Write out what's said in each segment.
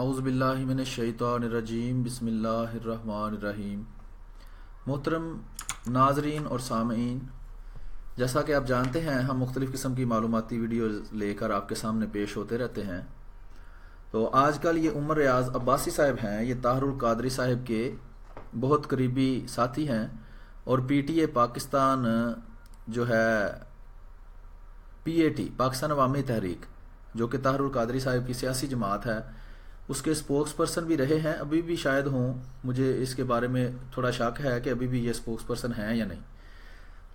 اعوذ باللہ من الشیطان الرجیم بسم اللہ الرحمن الرحیم۔ محترم ناظرین اور سامعین، جیسا کہ آپ جانتے ہیں ہم مختلف قسم کی معلوماتی ویڈیوز لے کر آپ کے سامنے پیش ہوتے رہتے ہیں۔ تو آج کل یہ عمر ریاض عباسی صاحب ہیں، یہ طاہر القادری صاحب کے بہت قریبی ساتھی ہیں اور پی ٹی اے پاکستان جو ہے PAT پاکستان عوامی تحریک جو کہ طاہر القادری صاحب کی سیاسی جماعت ہے اس کے سپوکس پرسن بھی رہے ہیں، ابھی بھی شاید ہوں، مجھے اس کے بارے میں تھوڑا شک ہے کہ ابھی بھی یہ سپوکس پرسن ہیں یا نہیں،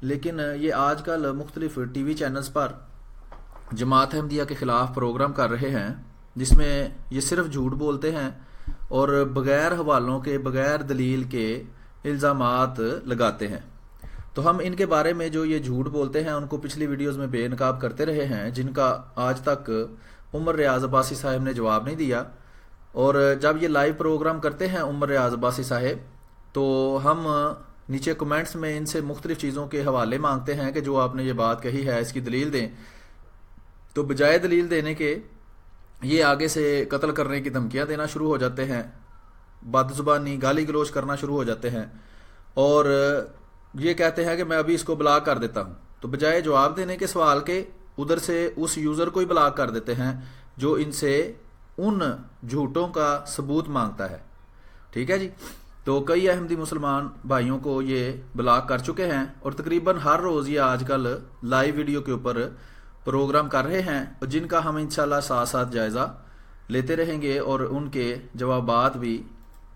لیکن یہ آج کل مختلف ٹی وی چینلز پر جماعت احمدیہ کے خلاف پروگرام کر رہے ہیں جس میں یہ صرف جھوٹ بولتے ہیں اور بغیر حوالوں کے بغیر دلیل کے الزامات لگاتے ہیں۔ تو ہم ان کے بارے میں جو یہ جھوٹ بولتے ہیں ان کو پچھلی ویڈیوز میں بے نقاب کرتے رہے ہیں، جن کا آج تک عمر ریاض عباسی صاحب نے جواب نہیں دیا، اور جب یہ لائیو پروگرام کرتے ہیں عمر ریاض عباسی صاحب تو ہم نیچے کمنٹس میں ان سے مختلف چیزوں کے حوالے مانگتے ہیں کہ جو آپ نے یہ بات کہی ہے اس کی دلیل دیں، تو بجائے دلیل دینے کے یہ آگے سے قتل کرنے کی دھمکیاں دینا شروع ہو جاتے ہیں، بد زبانی گالی گلوچ کرنا شروع ہو جاتے ہیں اور یہ کہتے ہیں کہ میں ابھی اس کو بلاک کر دیتا ہوں، تو بجائے جواب دینے کے سوال کے ادھر سے اس یوزر کو ہی بلاک کر دیتے ہیں جو ان سے ان جھوٹوں کا ثبوت مانگتا ہے۔ ٹھیک ہے جی، تو کئی احمدی مسلمان بھائیوں کو یہ بلاک کر چکے ہیں اور تقریباً ہر روز یہ آج کل لائیو ویڈیو کے اوپر پروگرام کر رہے ہیں، جن کا ہم انشاءاللہ ساتھ ساتھ جائزہ لیتے رہیں گے اور ان کے جوابات بھی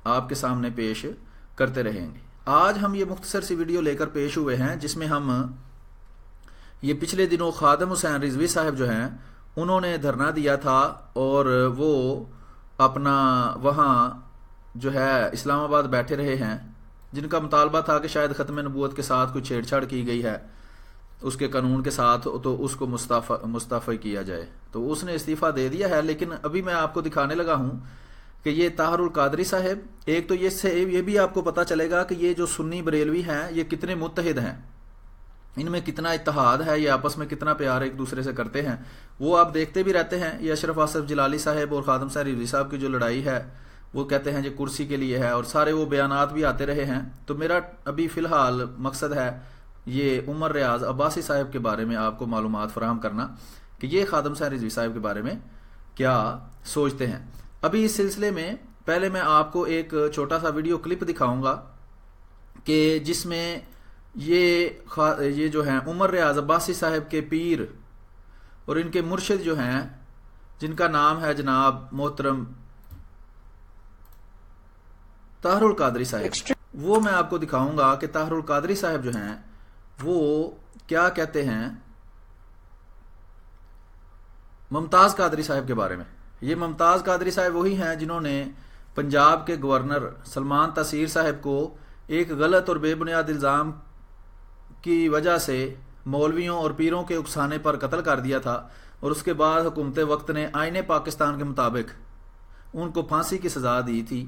آپ کے سامنے پیش کرتے رہیں گے۔ آج ہم یہ مختصر سی ویڈیو لے کر پیش ہوئے ہیں جس میں ہم یہ پچھلے دنوں خادم حسین رضوی صاحب جو ہیں انہوں نے دھرنا دیا تھا اور وہ اپنا وہاں جو ہے اسلام آباد بیٹھے رہے ہیں، جن کا مطالبہ تھا کہ شاید ختم نبوت کے ساتھ کوئی چھیڑ چھاڑ کی گئی ہے اس کے قانون کے ساتھ، تو اس کو مستعفی کیا جائے، تو اس نے استعفیٰ دے دیا ہے۔ لیکن ابھی میں آپ کو دکھانے لگا ہوں کہ یہ طاہر القادری صاحب، ایک تو یہ بھی آپ کو پتہ چلے گا کہ یہ جو سنی بریلوی ہیں یہ کتنے متحد ہیں، ان میں کتنا اتحاد ہے، یہ آپس میں کتنا پیار ایک دوسرے سے کرتے ہیں، وہ آپ دیکھتے بھی رہتے ہیں۔ یہ اشرف آصف جلالی صاحب اور خادم حسین رضوی صاحب کی جو لڑائی ہے وہ کہتے ہیں جو کرسی کے لیے ہے، اور سارے وہ بیانات بھی آتے رہے ہیں۔ تو میرا ابھی فی الحال مقصد ہے یہ عمر ریاض عباسی صاحب کے بارے میں آپ کو معلومات فراہم کرنا کہ یہ خادم حسین رضوی صاحب کے بارے میں کیا سوچتے ہیں۔ ابھی اس سلسلے میں پہلے میں آپ کو ایک چھوٹا سا ویڈیو کلپ دکھاؤں گا کہ جس میں یہ جو ہیں عمر ریاض عباسی صاحب کے پیر اور ان کے مرشد جو ہیں جن کا نام ہے جناب محترم طاہر القادری صاحب، وہ میں آپ کو دکھاؤں گا کہ طاہر القادری صاحب جو ہیں وہ کیا کہتے ہیں ممتاز قادری صاحب کے بارے میں۔ یہ ممتاز قادری صاحب وہی ہیں جنہوں نے پنجاب کے گورنر سلمان تاثیر صاحب کو ایک غلط اور بے بنیاد الزام کی وجہ سے مولویوں اور پیروں کے اکسانے پر قتل کر دیا تھا، اور اس کے بعد حکومت وقت نے آئین پاکستان کے مطابق ان کو پھانسی کی سزا دی تھی۔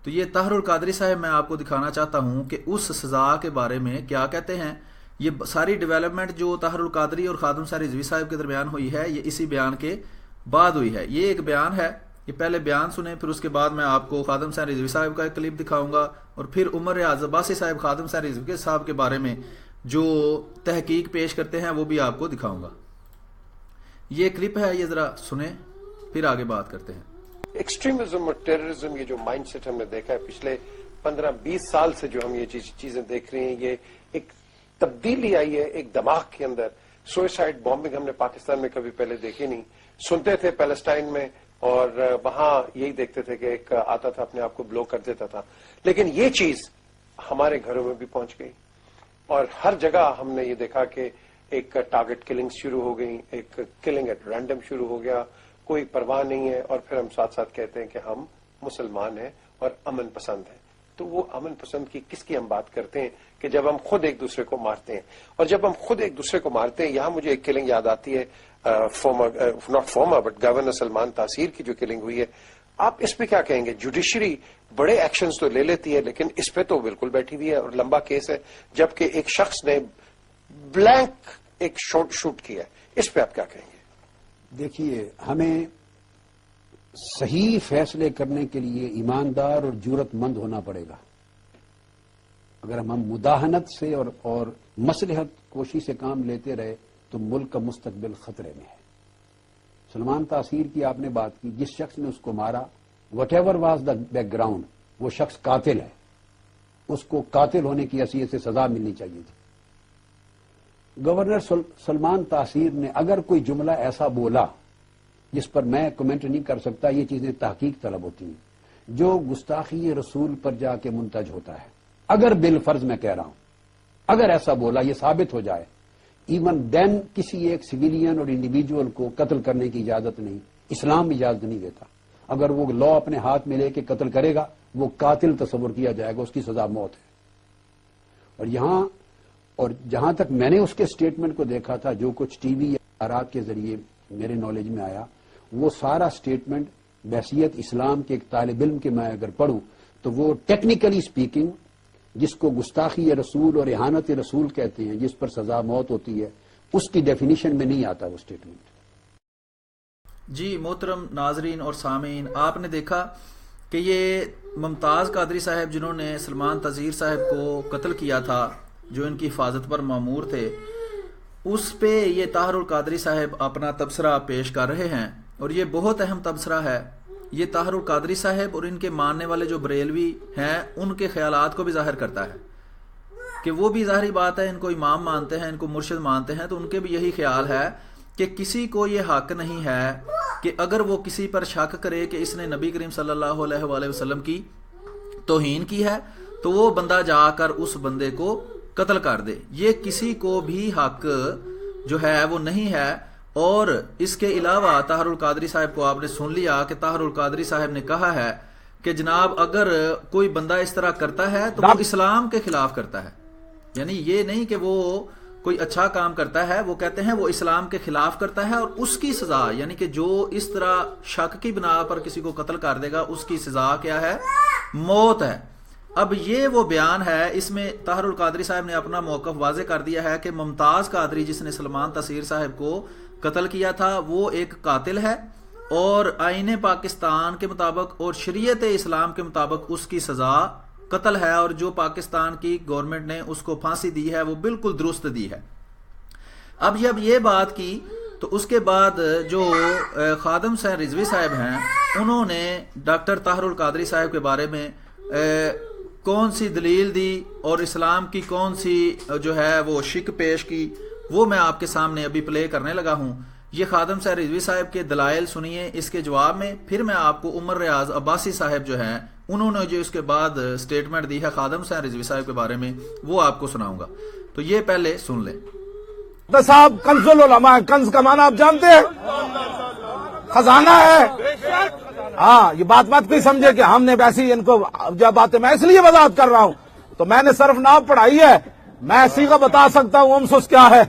تو یہ طاہر القادری صاحب میں آپ کو دکھانا چاہتا ہوں کہ اس سزا کے بارے میں کیا کہتے ہیں۔ یہ ساری ڈیولپمنٹ جو طاہر القادری اور خادم حسین رضوی صاحب کے درمیان ہوئی ہے یہ اسی بیان کے بعد ہوئی ہے۔ یہ ایک بیان ہے، یہ پہلے بیان سنیں، پھر اس کے بعد میں آپ کو خادم حسین رضوی صاحب کا ایک کلپ دکھاؤں گا، اور پھر عمر ریاض عباسی صاحب خادم حسین رضوی صاحب کے بارے میں جو تحقیق پیش کرتے ہیں وہ بھی آپ کو دکھاؤں گا۔ یہ کلپ ہے، یہ ذرا سنیں پھر آگے بات کرتے ہیں۔ ایکسٹریمزم اور ٹیررزم، یہ جو مائنڈ سیٹ ہم نے دیکھا ہے پچھلے 15-20 سال سے جو ہم یہ چیزیں دیکھ رہے ہیں، یہ ایک تبدیلی آئی ہے ایک دماغ کے اندر۔ سوئسائڈ بامبنگ ہم نے پاکستان میں کبھی پہلے دیکھی نہیں، سنتے تھے پیلسٹائن میں اور وہاں یہی دیکھتے تھے کہ ایک آتا تھا اپنے آپ کو بلو کر دیتا تھا، لیکن یہ چیز ہمارے گھروں میں بھی پہنچ گئی اور ہر جگہ ہم نے یہ دیکھا کہ ایک ٹارگٹ کلنگ شروع ہو گئی، ایک کلنگ ایٹ رینڈم شروع ہو گیا، کوئی پرواہ نہیں ہے، اور پھر ہم ساتھ ساتھ کہتے ہیں کہ ہم مسلمان ہیں اور امن پسند ہیں۔ تو وہ امن پسند کی کس کی ہم بات کرتے ہیں کہ جب ہم خود ایک دوسرے کو مارتے ہیں، اور جب ہم خود ایک دوسرے کو مارتے ہیں، یہاں مجھے ایک کلنگ یاد آتی ہے، not former but governor Salman Taseer کی جو کلنگ ہوئی ہے۔ آپ اس پہ کیا کہیں گے؟ جوڈیشری بڑے ایکشنز تو لے لیتی ہے لیکن اس پہ تو بالکل بیٹھی ہوئی ہے اور لمبا کیس ہے، جبکہ ایک شخص نے بلینک ایک شوٹ کیا ہے، اس پہ آپ کیا کہیں گے؟ دیکھیے، ہمیں صحیح فیصلے کرنے کے لیے ایماندار اور جرأت مند ہونا پڑے گا. اگر ہم مداہنت سے اور مصلحت کوشی سے کام لیتے رہے تو ملک کا مستقبل خطرے میں ہے. سلمان تاثیر کی آپ نے بات کی، جس شخص نے اس کو مارا، what ever was the back ground, وہ شخص قاتل ہے، اس کو قاتل ہونے کی حیثیت سے سزا ملنی چاہیے تھی. گورنر سلمان تاثیر نے اگر کوئی جملہ ایسا بولا جس پر میں کمنٹ نہیں کر سکتا، یہ چیزیں تحقیق طلب ہوتی ہیں، جو گستاخی رسول پر جا کے منتج ہوتا ہے، اگر بالفرض میں کہہ رہا ہوں، اگر ایسا بولا، یہ ثابت ہو جائے، ایون دین کسی ایک سویلین اور انڈیویجول کو قتل کرنے کی اجازت نہیں، اسلام اجازت نہیں دیتا. اگر وہ لا اپنے ہاتھ میں لے کے قتل کرے گا، وہ قاتل تصور کیا جائے گا، اس کی سزا موت ہے. اور جہاں تک میں نے اس کے سٹیٹمنٹ کو دیکھا تھا، جو کچھ ٹی وی یا اشارات کے ذریعے میرے نالج میں آیا، وہ سارا سٹیٹمنٹ بحیثیت اسلام کے ایک طالب علم کے میں اگر پڑھوں تو وہ ٹیکنیکلی سپیکنگ، جس کو گستاخی رسول اور اہانت رسول کہتے ہیں، جس پر سزا موت ہوتی ہے، اس کی ڈیفینیشن میں نہیں آتا وہ سٹیٹمنٹ. جی محترم ناظرین اور سامعین، آپ نے دیکھا کہ یہ ممتاز قادری صاحب جنہوں نے سلمان تاثیر صاحب کو قتل کیا تھا، جو ان کی حفاظت پر مامور تھے، اس پہ یہ طاہر القادری صاحب اپنا تبصرہ پیش کر رہے ہیں. اور یہ بہت اہم تبصرہ ہے. یہ طاہر القادری صاحب اور ان کے ماننے والے جو بریلوی ہیں، ان کے خیالات کو بھی ظاہر کرتا ہے کہ وہ بھی ظاہری بات ہے، ان کو امام مانتے ہیں، ان کو مرشد مانتے ہیں، تو ان کے بھی یہی خیال ہے کہ کسی کو یہ حق نہیں ہے کہ اگر وہ کسی پر شک کرے کہ اس نے نبی کریم صلی اللہ علیہ وآلہ وسلم کی توہین کی ہے، تو وہ بندہ جا کر اس بندے کو قتل کر دے. یہ کسی کو بھی حق جو ہے وہ نہیں ہے. اور اس کے علاوہ طاہر القادری صاحب کو آپ نے سن لیا کہ طاہر القادری صاحب نے کہا ہے کہ جناب اگر کوئی بندہ اس طرح کرتا ہے تو وہ اسلام کے خلاف کرتا ہے. یعنی یہ نہیں کہ وہ کوئی اچھا کام کرتا ہے، وہ کہتے ہیں وہ اسلام کے خلاف کرتا ہے، اور اس کی سزا، یعنی کہ جو اس طرح شک کی بنا پر کسی کو قتل کر دے گا، اس کی سزا کیا ہے؟ موت ہے. اب یہ وہ بیان ہے، اس میں طاہر القادری صاحب نے اپنا موقف واضح کر دیا ہے کہ ممتاز قادری جس نے سلمان تاثیر صاحب کو قتل کیا تھا، وہ ایک قاتل ہے، اور آئین پاکستان کے مطابق اور شریعت اسلام کے مطابق اس کی سزا قتل ہے، اور جو پاکستان کی گورنمنٹ نے اس کو پھانسی دی ہے وہ بالکل درست دی ہے. اب جب یہ بات کی تو اس کے بعد جو خادم حسین رضوی صاحب ہیں، انہوں نے ڈاکٹر طاہر القادری صاحب کے بارے میں کون سی دلیل دی اور اسلام کی کون سی جو ہے وہ شک پیش کی، وہ میں آپ کے سامنے ابھی پلے کرنے لگا ہوں. یہ خادم حسین رضوی صاحب کے دلائل سنیے. اس کے جواب میں پھر میں آپ کو عمر ریاض عباسی صاحب جو ہیں، انہوں نے جو اس کے بعد سٹیٹمنٹ دی ہے خادم حسین رضوی صاحب کے بارے میں، وہ آپ کو سناؤں گا. تو یہ پہلے سن لیں. صاحب کنز العلماء، کنز کا معنی آپ جانتے ہیں؟ خزانہ ہے. ہاں، یہ بات کوئی سمجھے کہ ہم نے ویسی ان کو جب باتیں، میں اس لیے وضاحت کر رہا ہوں تو میں نے صرف نام پڑھائی ہے، میں سیغہ بتا سکتا ہوں امسس کیا ہے،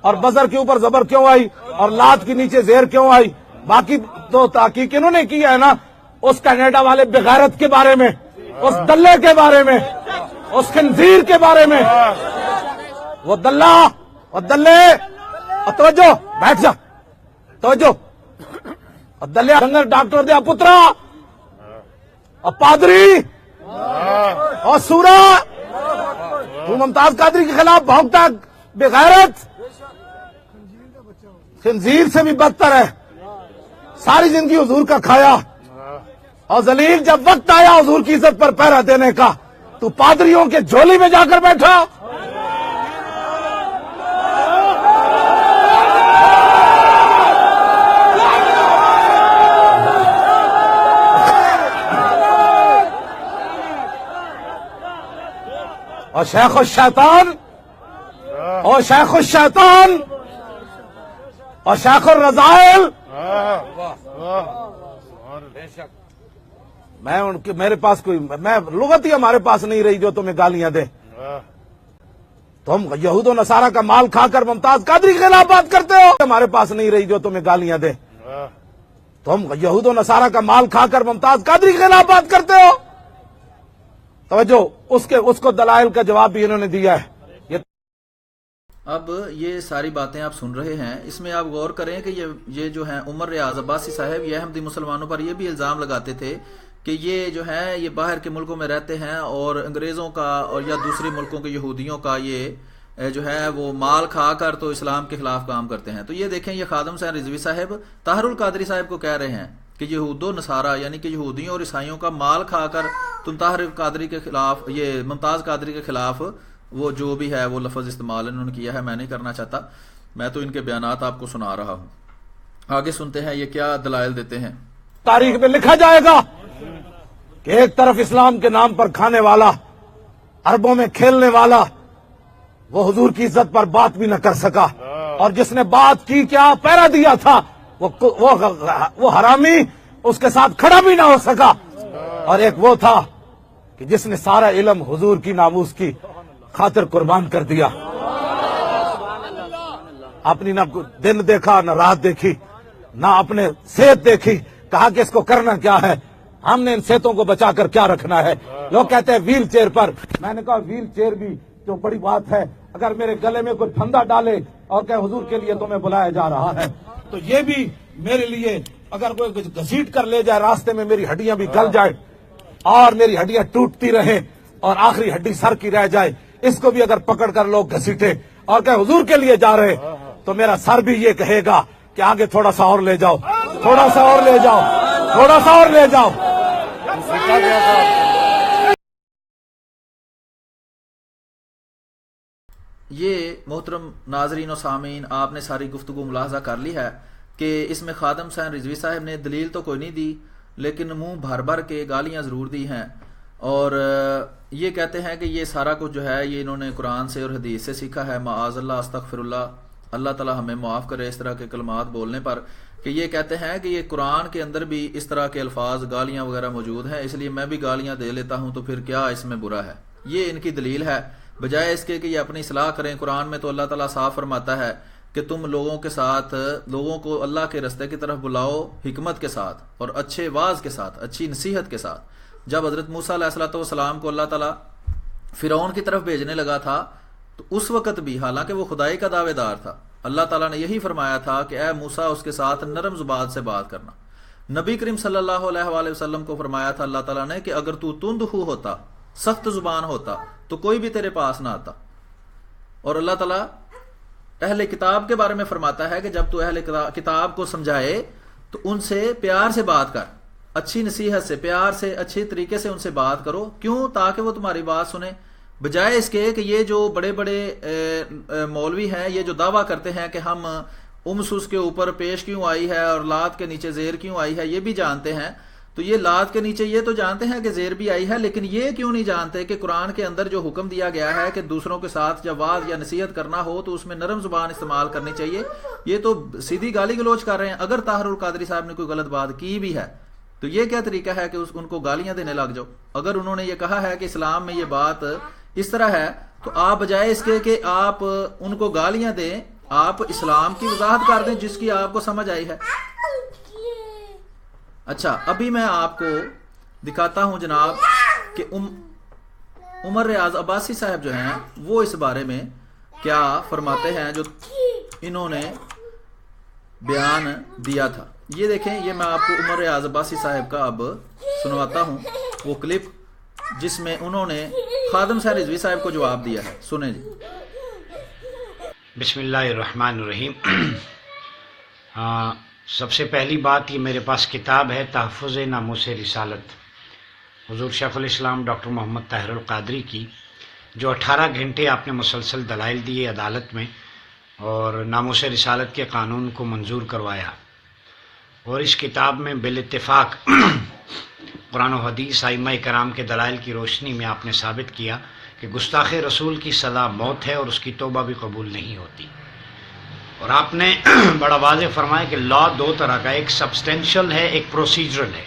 اور بزر کے اوپر زبر کیوں آئی، اور لات کے نیچے زیر کیوں آئی. باقی تو تحقیق انہوں نے کی ہے نا، اس کینیڈا والے بغیرت کے بارے میں، اس دلے کے بارے میں، اس خنزیر کے بارے میں. وہ دلہ اور دلے، اور توجہ، بیٹھ جا، توجہ، اور دلے ڈنگر ڈاکٹر دیا پترا، اور پادری، اور سورا، تو ممتاز قادری کے خلاف بھونکتا بغیرت، خنزیر سے بھی بدتر ہے. ساری زندگی حضور کا کھایا، اور ذلیل جب وقت آیا حضور کی عزت پر پہرا دینے کا، تو پادریوں کے جھولی میں جا کر بیٹھا. اور شیخ الشیطان، اور شیخ الشیطان، اور شیخ الرذائل، میں ان کے، میرے پاس کوئی، میں لغت ہی ہمارے پاس نہیں رہی جو تمہیں گالیاں دے. تم یہود و نصارہ کا مال کھا کر ممتاز قادری کے خلاف بات کرتے ہو. ہمارے پاس نہیں رہی جو تمہیں گالیاں دے. تم یہود و نصارہ کا مال کھا کر ممتاز قادری کے خلاف بات کرتے ہو. توجہ، اس کو دلائل کا جواب بھی انہوں نے دیا ہے. اب یہ ساری باتیں آپ سن رہے ہیں، اس میں آپ غور کریں کہ یہ جو ہیں عمر ریاض عباسی صاحب، یہ احمدی مسلمانوں پر یہ بھی الزام لگاتے تھے کہ یہ جو ہے یہ باہر کے ملکوں میں رہتے ہیں اور انگریزوں کا اور یا دوسرے ملکوں کے یہودیوں کا یہ جو ہے وہ مال کھا کر تو اسلام کے خلاف کام کرتے ہیں۔ تو یہ دیکھیں، یہ خادم حسین رضوی صاحب طاہر القادری صاحب کو کہہ رہے ہیں کہ یہود و نصارہ یعنی کہ یہودیوں اور عیسائیوں کا مال کھا کر تم طاہر قادری کے خلاف، یہ ممتاز قادری کے خلاف وہ جو بھی ہے وہ لفظ استعمال انہوں نے کیا ہے، میں نہیں کرنا چاہتا، میں تو ان کے بیانات آپ کو سنا رہا ہوں۔ آگے سنتے ہیں یہ کیا دلائل دیتے ہیں۔ تاریخ میں لکھا جائے گا کہ ایک طرف اسلام کے نام پر کھانے والا، عربوں میں کھیلنے والا، وہ حضور کی عزت پر بات بھی نہ کر سکا، اور جس نے بات کی کیا پہرا دیا تھا وہ حرامی اس کے ساتھ کھڑا بھی نہ ہو سکا، اور ایک وہ تھا کہ جس نے سارا علم حضور کی ناموس کی خاطر قربان کر دیا، اپنی نہ دن دیکھا نہ رات دیکھی نہ اپنے صحت دیکھی، کہا کہ اس کو کرنا کیا ہے، ہم نے ان صحتوں کو بچا کر کیا رکھنا ہے۔ لوگ کہتے ہیں ویل چیئر پر، میں نے کہا ویل چیئر بھی جو بڑی بات ہے، اگر میرے گلے میں کوئی پھندا ڈالے اور کہ حضور کے لیے تمہیں بلایا جا رہا ہے تو یہ بھی میرے لیے، اگر کوئی کچھ گھسیٹ کر لے جائے راستے میں، میری ہڈیاں بھی گل جائے اور میری ہڈیاں ٹوٹتی رہیں اور آخری ہڈی سر کی رہ جائے، اس کو بھی اگر پکڑ کر لوگ گھسیٹے اور کہ حضور کے لیے جا رہے تو میرا سر بھی یہ کہے گا کہ آگے تھوڑا سا اور لے جاؤ، تھوڑا سا اور لے جاؤ، تھوڑا سا اور لے جاؤ۔ یہ محترم ناظرین و سامعین، آپ نے ساری گفتگو ملاحظہ کر لی ہے کہ اس میں خادم حسین رضوی صاحب نے دلیل تو کوئی نہیں دی، لیکن منہ بھر بھر کے گالیاں ضرور دی ہیں، اور یہ کہتے ہیں کہ یہ سارا کچھ جو ہے یہ انہوں نے قرآن سے اور حدیث سے سیکھا ہے۔ معاذ اللہ، استغفر اللہ، اللہ تعالی ہمیں معاف کرے اس طرح کے کلمات بولنے پر، کہ یہ کہتے ہیں کہ یہ قرآن کے اندر بھی اس طرح کے الفاظ گالیاں وغیرہ موجود ہیں، اس لیے میں بھی گالیاں دے لیتا ہوں، تو پھر کیا اس میں برا ہے۔ یہ ان کی دلیل ہے، بجائے اس کے کہ یہ اپنی اصلاح کریں۔ قرآن میں تو اللہ تعالیٰ صاف فرماتا ہے کہ تم لوگوں کے ساتھ، لوگوں کو اللہ کے رستے کی طرف بلاؤ حکمت کے ساتھ اور اچھے واعظ کے ساتھ، اچھی نصیحت کے ساتھ۔ جب حضرت موسیٰ علیہ السلام کو اللہ تعالیٰ فرعون کی طرف بھیجنے لگا تھا تو اس وقت بھی، حالانکہ وہ خدائی کا دعوے دار تھا، اللہ تعالیٰ نے یہی فرمایا تھا کہ اے موسیٰ اس کے ساتھ نرم زبان سے بات کرنا۔ نبی کریم صلی اللہ علیہ وآلہ وسلم کو فرمایا تھا اللہ تعالیٰ نے کہ اگر تو تند خو ہوتا، سخت زبان ہوتا، تو کوئی بھی تیرے پاس نہ آتا۔ اور اللہ تعالیٰ اہل کتاب کے بارے میں فرماتا ہے کہ جب تو اہل کتاب کو سمجھائے تو ان سے پیار سے بات کر، اچھی نصیحت سے، پیار سے، اچھے طریقے سے ان سے بات کرو۔ کیوں؟ تاکہ وہ تمہاری بات سنیں، بجائے اس کے کہ یہ جو بڑے بڑے مولوی ہیں، یہ جو دعویٰ کرتے ہیں کہ ہم امسوس کے اوپر پیش کیوں آئی ہے اور لات کے نیچے زیر کیوں آئی ہے، یہ بھی جانتے ہیں، تو یہ لات کے نیچے یہ تو جانتے ہیں کہ زیر بھی آئی ہے، لیکن یہ کیوں نہیں جانتے کہ قرآن کے اندر جو حکم دیا گیا ہے کہ دوسروں کے ساتھ جب واعظ یا نصیحت کرنا ہو تو اس میں نرم زبان استعمال کرنی چاہیے۔ یہ تو سیدھی گالی گلوچ کر رہے ہیں۔ اگر طاہر القادری صاحب نے کوئی غلط بات کی بھی ہے تو یہ کیا طریقہ ہے کہ ان کو گالیاں دینے لگ جاؤ؟ اگر انہوں نے یہ کہا ہے کہ اسلام میں یہ بات اس طرح ہے تو آپ بجائے اس کے کہ آپ ان کو گالیاں دیں، آپ اسلام کی وضاحت کر دیں جس کی آپ کو سمجھ آئی ہے۔ اچھا، ابھی میں آپ کو دکھاتا ہوں جناب کہ عمر ریاض عباسی صاحب جو ہیں وہ اس بارے میں کیا فرماتے ہیں جو انہوں نے بیان دیا تھا۔ یہ دیکھیں، یہ میں آپ کو عمر ریاض عباسی صاحب کا اب سنواتا ہوں وہ کلپ جس میں انہوں نے خادم حسین رضوی صاحب کو جواب دیا ہے، سنیں جی۔ بسم اللہ الرحمن الرحیم۔ سب سے پہلی بات، یہ میرے پاس کتاب ہے تحفظ ناموس رسالت، حضور شیخ الاسلام ڈاکٹر محمد طاہر القادری کی، جو 18 گھنٹے آپ نے مسلسل دلائل دیے عدالت میں اور ناموس رسالت کے قانون کو منظور کروایا، اور اس کتاب میں بالاتفاق قرآن و حدیث ائمہ کرام کے دلائل کی روشنی میں آپ نے ثابت کیا کہ گستاخ رسول کی سزا موت ہے اور اس کی توبہ بھی قبول نہیں ہوتی۔ اور آپ نے بڑا واضح فرمایا کہ لا دو طرح کا، ایک سبسٹینشل ہے، ایک پروسیجرل ہے۔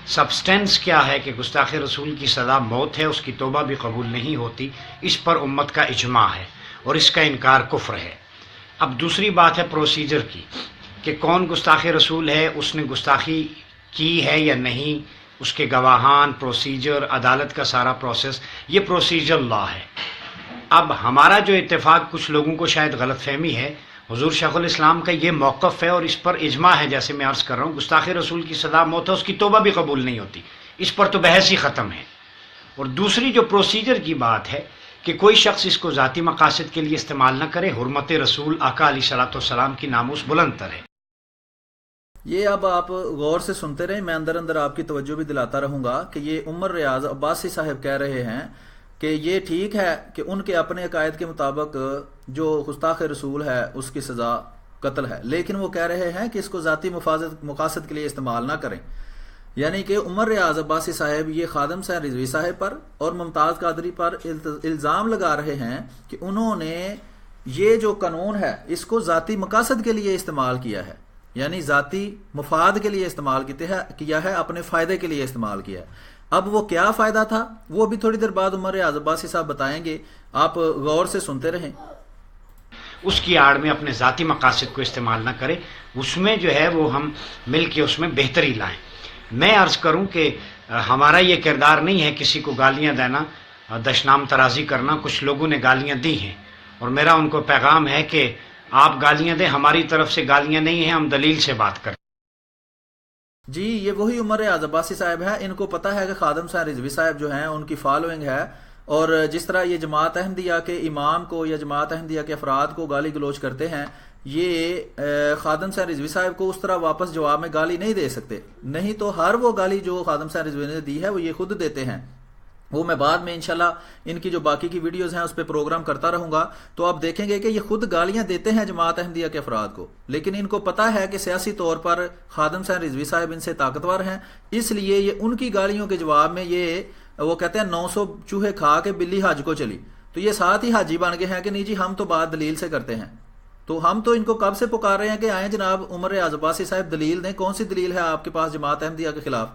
سبسٹینس کیا ہے کہ گستاخ رسول کی سزا موت ہے، اس کی توبہ بھی قبول نہیں ہوتی، اس پر امت کا اجماع ہے اور اس کا انکار کفر ہے۔ اب دوسری بات ہے پروسیجر کی، کہ کون گستاخ رسول ہے، اس نے گستاخی کی ہے یا نہیں، اس کے گواہان، پروسیجر، عدالت کا سارا پروسیس، یہ پروسیجر لا ہے۔ اب ہمارا جو اتفاق کچھ لوگوں کو شاید غلط فہمی ہے، حضور شیخ الاسلام کا یہ موقف ہے اور اس پر اجماع ہے، جیسے میں عرض کر رہا ہوں گستاخ رسول کی سزا موت ہے، اس کی توبہ بھی قبول نہیں ہوتی، اس پر تو بحث ہی ختم ہے۔ اور دوسری جو پروسیجر کی بات ہے کہ کوئی شخص اس کو ذاتی مقاصد کے لیے استعمال نہ کرے، حرمت رسول آقا علیہ الصلوۃ والسلام کی ناموس بلند تر ہے۔ یہ اب آپ غور سے سنتے رہیں، میں اندر اندر آپ کی توجہ بھی دلاتا رہوں گا کہ یہ عمر ریاض عباسی صاحب کہہ رہے ہیں کہ یہ ٹھیک ہے کہ ان کے اپنے عقائد کے مطابق جو گستاخ رسول ہے اس کی سزا قتل ہے، لیکن وہ کہہ رہے ہیں کہ اس کو ذاتی مقاصد کے لیے استعمال نہ کریں، یعنی کہ عمر ریاض عباسی صاحب یہ خادم حسین رضوی صاحب پر اور ممتاز قادری پر الزام لگا رہے ہیں کہ انہوں نے یہ جو قانون ہے اس کو ذاتی مقاصد کے لیے استعمال کیا ہے، یعنی ذاتی مفاد کے لیے استعمال کیا ہے، اپنے فائدے کے لیے استعمال کیا ہے۔ اب وہ کیا فائدہ تھا وہ بھی تھوڑی دیر بعد عمر ریاض عباسی صاحب بتائیں گے، آپ غور سے سنتے رہیں۔ اس کی آڑ میں اپنے ذاتی مقاصد کو استعمال نہ کرے، اس میں جو ہے وہ ہم مل کے اس میں بہتری لائیں۔ میں عرض کروں کہ ہمارا یہ کردار نہیں ہے کسی کو گالیاں دینا، دشنام ترازی کرنا، کچھ لوگوں نے گالیاں دی ہیں اور میرا ان کو پیغام ہے کہ آپ گالیاں دیں، ہماری طرف سے گالیاں نہیں ہیں، ہم دلیل سے بات کریں۔ جی یہ وہی عمر ریاض عباسی صاحب ہیں، ان کو پتہ ہے کہ خادم حسین رضوی صاحب جو ہیں ان کی فالوئنگ ہے، اور جس طرح یہ جماعت احمدیہ کے امام کو یا جماعت احمدیہ کے افراد کو گالی گلوچ کرتے ہیں، یہ خادم حسین رضوی صاحب کو اس طرح واپس جواب میں گالی نہیں دے سکتے، نہیں تو ہر وہ گالی جو خادم حسین رضوی نے دی ہے وہ یہ خود دیتے ہیں، وہ میں بعد میں انشاءاللہ ان کی جو باقی کی ویڈیوز ہیں اس پہ پروگرام کرتا رہوں گا، تو آپ دیکھیں گے کہ یہ خود گالیاں دیتے ہیں جماعت احمدیہ کے افراد کو، لیکن ان کو پتہ ہے کہ سیاسی طور پر خادم حسین رضوی صاحب ان سے طاقتور ہیں، اس لیے یہ ان کی گالیوں کے جواب میں یہ وہ کہتے ہیں 900 چوہے کھا کے بلی حج کو چلی، تو یہ ساتھ ہی حاجی بن گئے ہیں کہ نہیں جی ہم تو بات دلیل سے کرتے ہیں۔ تو ہم تو ان کو کب سے پکار رہے ہیں کہ آئیں جناب عمر ریاض عباسی صاحب دلیل دیں، کون سی دلیل ہے آپ کے پاس جماعت احمدیہ کے خلاف،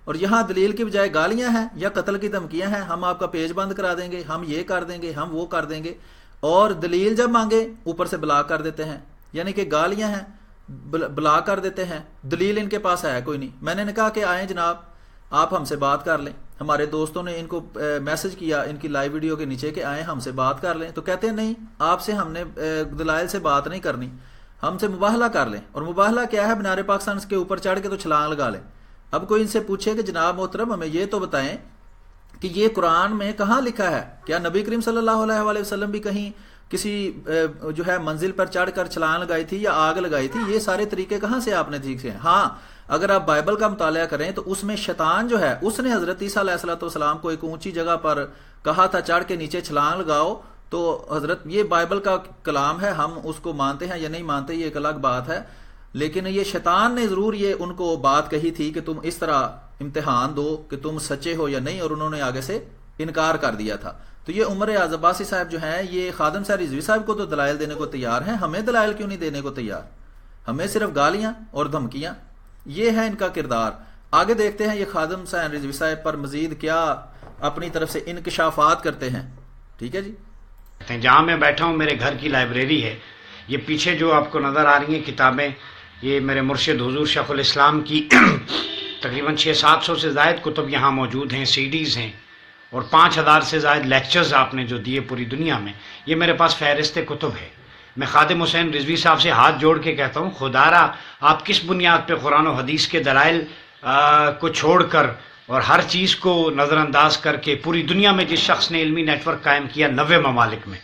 اور یہاں دلیل کی بجائے گالیاں ہیں یا قتل کی دھمکیاں ہیں، ہم آپ کا پیج بند کرا دیں گے، ہم یہ کر دیں گے، ہم وہ کر دیں گے، اور دلیل جب مانگے اوپر سے بلاک کر دیتے ہیں، یعنی کہ گالیاں ہیں بلاک کر دیتے ہیں، دلیل ان کے پاس ہے کوئی نہیں۔ میں نے کہا کہ آئیں جناب آپ ہم سے بات کر لیں، ہمارے دوستوں نے ان کو میسج کیا ان کی لائیو ویڈیو کے نیچے کہ آئیں ہم سے بات کر لیں، تو کہتے ہیں نہیں آپ سے ہم نے دلائل سے بات نہیں کرنی، ہم سے مباہلہ کر لیں، اور مباہلہ کیا ہے، مینار پاکستان کے اوپر چڑھ کے تو چھلانگ لگا لیں۔ اب کوئی ان سے پوچھے کہ جناب محترم ہمیں یہ تو بتائیں کہ یہ قرآن میں کہاں لکھا ہے، کیا نبی کریم صلی اللہ علیہ وآلہ وسلم بھی کہیں کسی جو ہے منزل پر چڑھ کر چھلانگ لگائی تھی یا آگ لگائی تھی؟ یہ سارے طریقے کہاں سے آپ نے سیکھے ہیں؟ ہاں اگر آپ بائبل کا مطالعہ کریں تو اس میں شیطان جو ہے اس نے حضرت عیسیٰ علیہ السلام کو ایک اونچی جگہ پر کہا تھا چڑھ کے نیچے چھلانگ لگاؤ، تو حضرت یہ بائبل کا کلام ہے، ہم اس کو مانتے ہیں یا نہیں مانتے یہ ایک الگ بات ہے، لیکن یہ شیطان نے ضرور یہ ان کو بات کہی تھی کہ تم اس طرح امتحان دو کہ تم سچے ہو یا نہیں، اور انہوں نے آگے سے انکار کر دیا تھا۔ تو یہ عمر ریاض عباسی صاحب جو ہیں یہ خادم حسین رضوی صاحب کو تو دلائل دینے کو تیار ہیں، ہمیں دلائل کیوں نہیں دینے کو تیار؟ ہمیں صرف گالیاں اور دھمکیاں، یہ ہے ان کا کردار۔ آگے دیکھتے ہیں یہ خادم حسین رضوی صاحب پر مزید کیا اپنی طرف سے انکشافات کرتے ہیں۔ ٹھیک ہے جی، جہاں میں بیٹھا ہوں میرے گھر کی لائبریری ہے، یہ پیچھے جو آپ کو نظر آ رہی ہیں کتابیں، یہ میرے مرشد حضور شیخ الاسلام کی تقریباً 600-700 سے زائد کتب یہاں موجود ہیں، سی ڈیز ہیں، اور 5000 سے زائد لیکچرز آپ نے جو دیے پوری دنیا میں، یہ میرے پاس فہرست کتب ہے۔ میں خادم حسین رضوی صاحب سے ہاتھ جوڑ کے کہتا ہوں خدا را آپ کس بنیاد پہ قرآن و حدیث کے دلائل کو چھوڑ کر اور ہر چیز کو نظر انداز کر کے پوری دنیا میں جس شخص نے علمی نیٹ ورک قائم کیا 90 ممالک میں،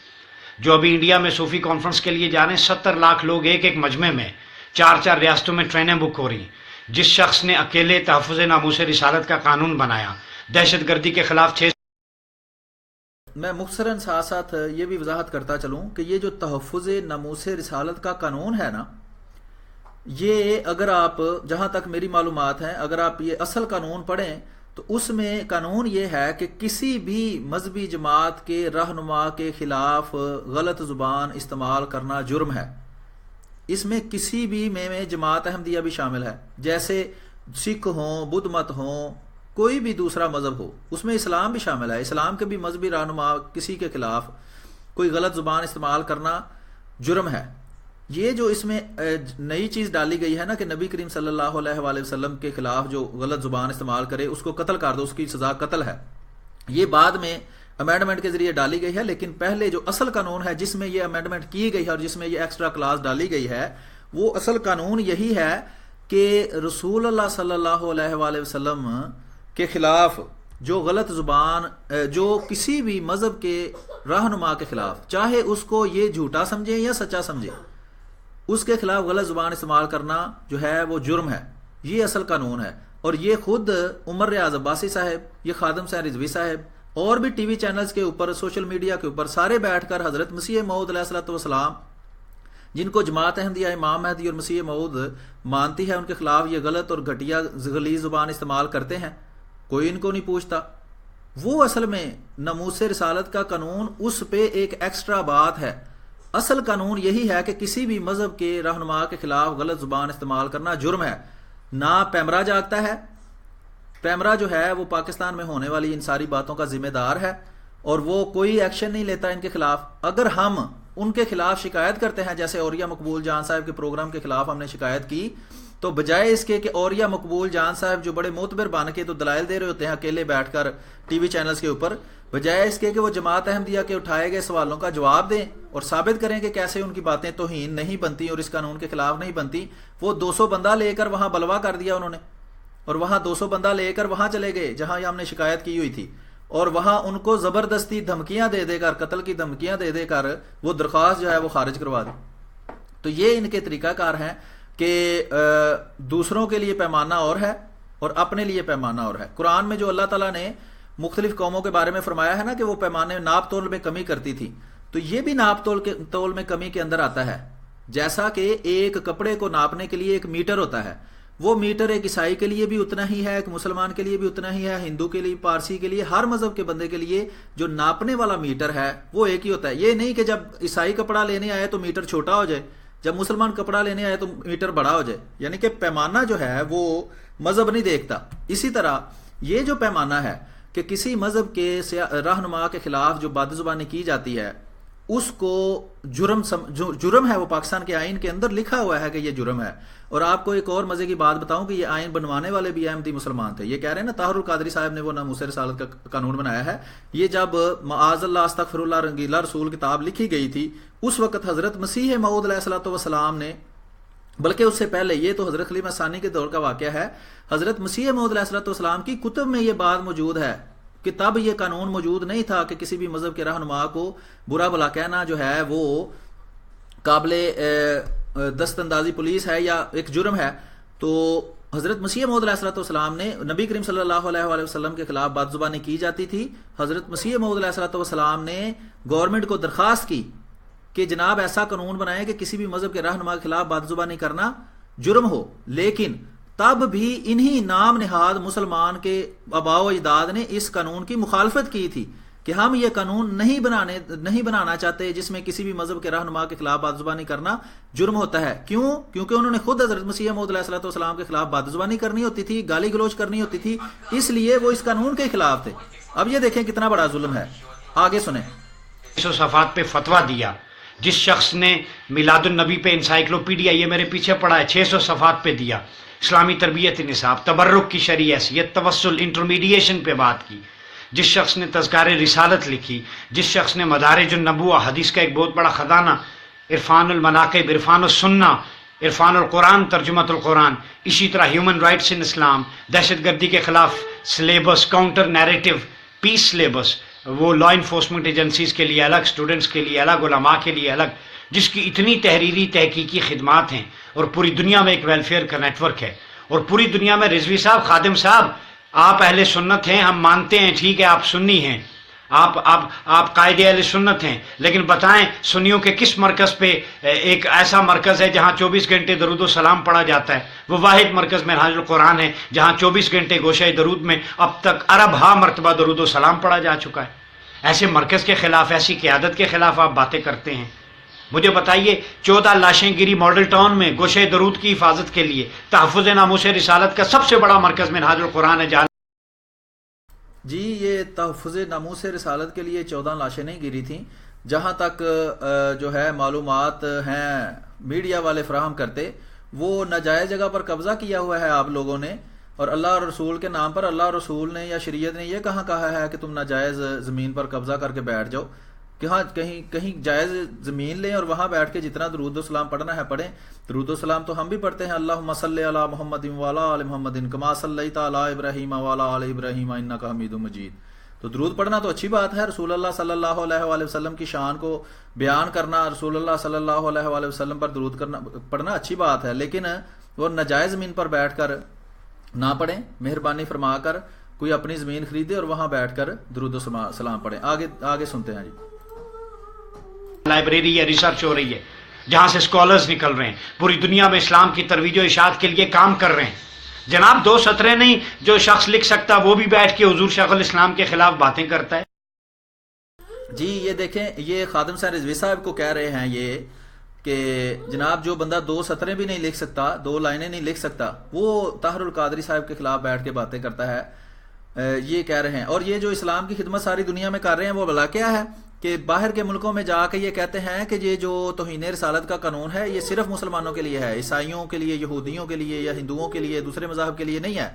جو ابھی انڈیا میں صوفی کانفرنس کے لیے جا رہے ہیں، 70 لاکھ لوگ ایک ایک مجمع میں، 4 ریاستوں میں ٹرینیں بک ہو رہی ہیں، جس شخص نے اکیلے تحفظ ناموس رسالت کا قانون بنایا، دہشت گردی کے خلاف 6۔ میں مختصراً ساتھ ساتھ یہ بھی وضاحت کرتا چلوں کہ یہ جو تحفظ ناموس رسالت کا قانون ہے نا، یہ اگر آپ جہاں تک میری معلومات ہیں اگر آپ یہ اصل قانون پڑھیں تو اس میں قانون یہ ہے کہ کسی بھی مذہبی جماعت کے رہنما کے خلاف غلط زبان استعمال کرنا جرم ہے۔ اس میں کسی بھی میں جماعت احمدیہ بھی شامل ہے، جیسے سکھ ہوں، بدھ مت ہوں، کوئی بھی دوسرا مذہب ہو، اس میں اسلام بھی شامل ہے، اسلام کے بھی مذہبی رہنما کسی کے خلاف کوئی غلط زبان استعمال کرنا جرم ہے۔ یہ جو اس میں نئی چیز ڈالی گئی ہے نا کہ نبی کریم صلی اللہ علیہ وآلہ وسلم کے خلاف جو غلط زبان استعمال کرے اس کو قتل کر دو، اس کی سزا قتل ہے، یہ بعد میں امینڈمنٹ کے ذریعے ڈالی گئی ہے، لیکن پہلے جو اصل قانون ہے جس میں یہ امینڈمنٹ کی گئی ہے اور جس میں یہ ایکسٹرا کلاس ڈالی گئی ہے، وہ اصل قانون یہی ہے کہ رسول اللہ صلی اللہ علیہ وآلہ وسلم کے خلاف جو غلط زبان، جو کسی بھی مذہب کے رہنما کے خلاف، چاہے اس کو یہ جھوٹا سمجھے یا سچا سمجھے، اس کے خلاف غلط زبان استعمال کرنا جو ہے وہ جرم ہے. یہ اصل قانون ہے. اور یہ خود عمر ریاض عباسی صاحب، یہ خادم حسین رضوی صاحب اور بھی ٹی وی چینلز کے اوپر، سوشل میڈیا کے اوپر سارے بیٹھ کر حضرت مسیح موعود علیہ الصلوۃ والسلام، جن کو جماعت احمدیہ امام مہدی اور مسیح موعود مانتی ہے، ان کے خلاف یہ غلط اور گھٹیا غلیظ زبان استعمال کرتے ہیں. کوئی ان کو نہیں پوچھتا. وہ اصل میں ناموس رسالت کا قانون اس پہ ایک ایکسٹرا بات ہے. اصل قانون یہی ہے کہ کسی بھی مذہب کے رہنما کے خلاف غلط زبان استعمال کرنا جرم ہے. نہ پیمرا جاگتا ہے. پیمرا جو ہے وہ پاکستان میں ہونے والی ان ساری باتوں کا ذمہ دار ہے اور وہ کوئی ایکشن نہیں لیتا ان کے خلاف. اگر ہم ان کے خلاف شکایت کرتے ہیں، جیسے اوریا مقبول جان صاحب کے پروگرام کے خلاف ہم نے شکایت کی، تو بجائے اس کے کہ اوریا مقبول جان صاحب جو بڑے معتبر بن کے تو دلائل دے رہے ہوتے ہیں اکیلے بیٹھ کر ٹی وی چینلز کے اوپر، بجائے اس کے کہ وہ جماعت احمدیہ کے اٹھائے گئے سوالوں کا جواب دیں اور ثابت کریں کہ کیسے ان کی باتیں توہین نہیں بنتی اور اس قانون کے خلاف نہیں بنتی، وہ 200 بندہ لے کر وہاں بلوا کر دیا انہوں نے، اور وہاں 200 بندہ لے کر وہاں چلے گئے جہاں ہم نے شکایت کی ہوئی تھی، اور وہاں ان کو زبردستی دھمکیاں دے دے کر، قتل کی دھمکیاں دے دے کر وہ درخواست جو ہے وہ خارج کروا دی. تو یہ ان کے طریقہ کار ہیں کہ دوسروں کے لیے پیمانہ اور ہے اور اپنے لیے پیمانہ اور ہے. قرآن میں جو اللہ تعالیٰ نے مختلف قوموں کے بارے میں فرمایا ہے نا کہ وہ پیمانے ناپ تول میں کمی کرتی تھی، تو یہ بھی ناپ تول میں کمی کے اندر آتا ہے. جیسا کہ ایک کپڑے کو ناپنے کے لیے ایک میٹر ہوتا ہے، وہ میٹر ایک عیسائی کے لیے بھی اتنا ہی ہے، ایک مسلمان کے لیے بھی اتنا ہی ہے، ہندو کے لیے، پارسی کے لیے، ہر مذہب کے بندے کے لیے جو ناپنے والا میٹر ہے وہ ایک ہی ہوتا ہے. یہ نہیں کہ جب عیسائی کپڑا لینے آئے تو میٹر چھوٹا ہو جائے، جب مسلمان کپڑا لینے آئے تو میٹر بڑا ہو جائے. یعنی کہ پیمانہ جو ہے وہ مذہب نہیں دیکھتا. اسی طرح یہ جو پیمانہ ہے کہ کسی مذہب کے رہنما کے خلاف جو بد زبانی کی جاتی ہے اس کو جرم ہے، وہ پاکستان کے آئین کے اندر لکھا ہوا ہے کہ یہ جرم ہے. اور آپ کو ایک اور مزے کی بات بتاؤں کہ یہ آئین بنوانے والے بھی احمدی مسلمان تھے. یہ کہہ رہے ہیں نا طاہر القادری صاحب نے وہ ناموس رسالت کا قانون بنایا ہے. یہ جب معاذ اللہ استغفر اللہ رنگیلا رسول کتاب لکھی گئی تھی اس وقت حضرت مسیح موعود علیہ الصلوۃ والسلام نے، بلکہ اس سے پہلے، یہ تو حضرت خلیفہ ثانی کے دور کا واقعہ ہے، حضرت مسیح موعود علیہ الصلوۃ والسلام کی کتب میں یہ بات موجود ہے کہ تب یہ قانون موجود نہیں تھا کہ کسی بھی مذہب کے رہنما کو برا بھلا کہنا جو ہے وہ قابل دست اندازی پولیس ہے یا ایک جرم ہے. تو حضرت مسیح موعود علیہ الصلوۃ والسلام نے، نبی کریم صلی اللہ علیہ وآلہ وسلم کے خلاف بد زبانی کی جاتی تھی، حضرت مسیح موعود علیہ الصلوۃ والسلام نے گورنمنٹ کو درخواست کی کہ جناب ایسا قانون بنائے کہ کسی بھی مذہب کے رہنما کے خلاف بد زبانی کرنا جرم ہو. لیکن تب بھی انہی نام نہاد مسلمان کے آباء و اجداد نے اس قانون کی مخالفت کی تھی کہ ہم یہ قانون نہیں بنانا چاہتے جس میں کسی بھی مذہب کے رہنما کے خلاف بد زبانی کرنا جرم ہوتا ہے. کیوں؟ کیونکہ انہوں نے خود حضرت مسیح موعود علیہ الصلوۃ والسلام کے خلاف بد زبانی کرنی ہوتی تھی، گالی گلوچ کرنی ہوتی تھی، اس لیے وہ اس قانون کے خلاف تھے. اب یہ دیکھیں کتنا بڑا ظلم ہے. آگے سنیں. 600 صفحات پہ فتویٰ دیا. جس شخص نے میلاد النبی پہ انسائکلوپیڈیا، یہ میرے پیچھے پڑا ہے، 600 صفحات پہ دیا. اسلامی تربیت نصاب، تبرک کی شرعی حیثیت، توسل، انٹرمیڈیشن پہ بات کی. جس شخص نے تذکار رسالت لکھی، جس شخص نے مدارج النبوہ، حدیث کا ایک بہت بڑا خزانہ، عرفان المناقب، عرفان السنہ، عرفان القرآن، ترجمۃ القرآن، اسی طرح ہیومن رائٹس ان اسلام، دہشت گردی کے خلاف سلیبس، کاؤنٹر نیریٹو، پیس سلیبس، وہ لا انفورسمنٹ ایجنسیز کے لیے الگ، اسٹوڈنٹس کے لیے الگ، علماء کے لیے الگ، جس کی اتنی تحریری تحقیقی خدمات ہیں اور پوری دنیا میں ایک ویلفیئر کا نیٹ ورک ہے. اور پوری دنیا میں رضوی صاحب، خادم صاحب، آپ اہل سنت ہیں، ہم مانتے ہیں، ٹھیک ہے آپ سنی ہیں، آپ قائد اہل سنت ہیں، لیکن بتائیں سنیوں کے کس مرکز پہ ایک ایسا مرکز ہے جہاں 24 گھنٹے درود و سلام پڑھا جاتا ہے؟ وہ واحد مرکز منہاج القرآن ہے جہاں 24 گھنٹے گوشہ درود میں اب تک ارب مرتبہ درود و سلام پڑھا جا چکا ہے. ایسے مرکز کے خلاف، ایسی قیادت کے خلاف آپ باتیں کرتے ہیں. مجھے بتائیے 14 لاشیں گری ماڈل ٹاؤن میں گوشہ درود کی حفاظت کے لیے. تحفظ ناموس رسالت کا سب سے بڑا مرکز منہاج القرآن ہے. جی یہ تحفظ ناموس رسالت کے لیے 14 لاشیں نہیں گری تھیں. جہاں تک جو ہے معلومات ہیں میڈیا والے فراہم کرتے، وہ ناجائز جگہ پر قبضہ کیا ہوا ہے آپ لوگوں نے. اور اللہ اور رسول کے نام پر اللہ اور رسول نے یا شریعت نے یہ کہاں کہا ہے کہ تم ناجائز زمین پر قبضہ کر کے بیٹھ جاؤ؟ کہیں جائز زمین لیں اور وہاں بیٹھ کے جتنا درود و سلام پڑھنا ہے پڑھیں. درود و سلام تو ہم بھی پڑھتے ہیں. اللہم صلی علی محمد وعلی آل محمد کما صلیت علی ابراہیم وعلی آل ابراہیم انک حمید مجید. تو درود پڑھنا تو اچھی بات ہے. رسول اللہ صلی اللہ علیہ وآلہ وسلم کی شان کو بیان کرنا, رسول اللہ صلی اللہ علیہ وآلہ وسلم پر درود پڑھنا اچھی بات ہے, لیکن وہ ناجائز زمین پر بیٹھ کر نہ پڑھیں. مہربانی فرما کر کوئی اپنی زمین خریدے اور وہاں بیٹھ کر درود و سلام پڑھیں. آگے سنتے ہیں جی. لائبریری یا ریسرچ ہو رہی ہے جہاں سے اسکالرز نکل رہے ہیں, پوری دنیا میں اسلام کی ترویج و اشاعت کے لیے کام کر رہے ہیں. جناب 2 سطریں نہیں جو شخص لکھ سکتا وہ بھی بیٹھ کے حضور شیخ الاسلام کے خلاف باتیں کرتا ہے. جی یہ دیکھیں, یہ خادم صاحب رضوی صاحب کو کہہ رہے ہیں یہ کہ جناب جو بندہ 2 سطریں بھی نہیں لکھ سکتا, 2 لائنیں نہیں لکھ سکتا, وہ طاہر القادری صاحب کے خلاف بیٹھ کے باتیں کرتا ہے. یہ کہہ رہے ہیں. اور یہ جو اسلام کی خدمت ساری دنیا میں کر رہے ہیں وہ بلا کیا ہے کہ باہر کے ملکوں میں جا کے یہ کہتے ہیں کہ یہ جو توہین رسالت کا قانون ہے یہ صرف مسلمانوں کے لیے ہے, عیسائیوں کے لیے, یہودیوں کے لیے یا ہندوؤں کے لیے, دوسرے مذاہب کے لیے نہیں ہے.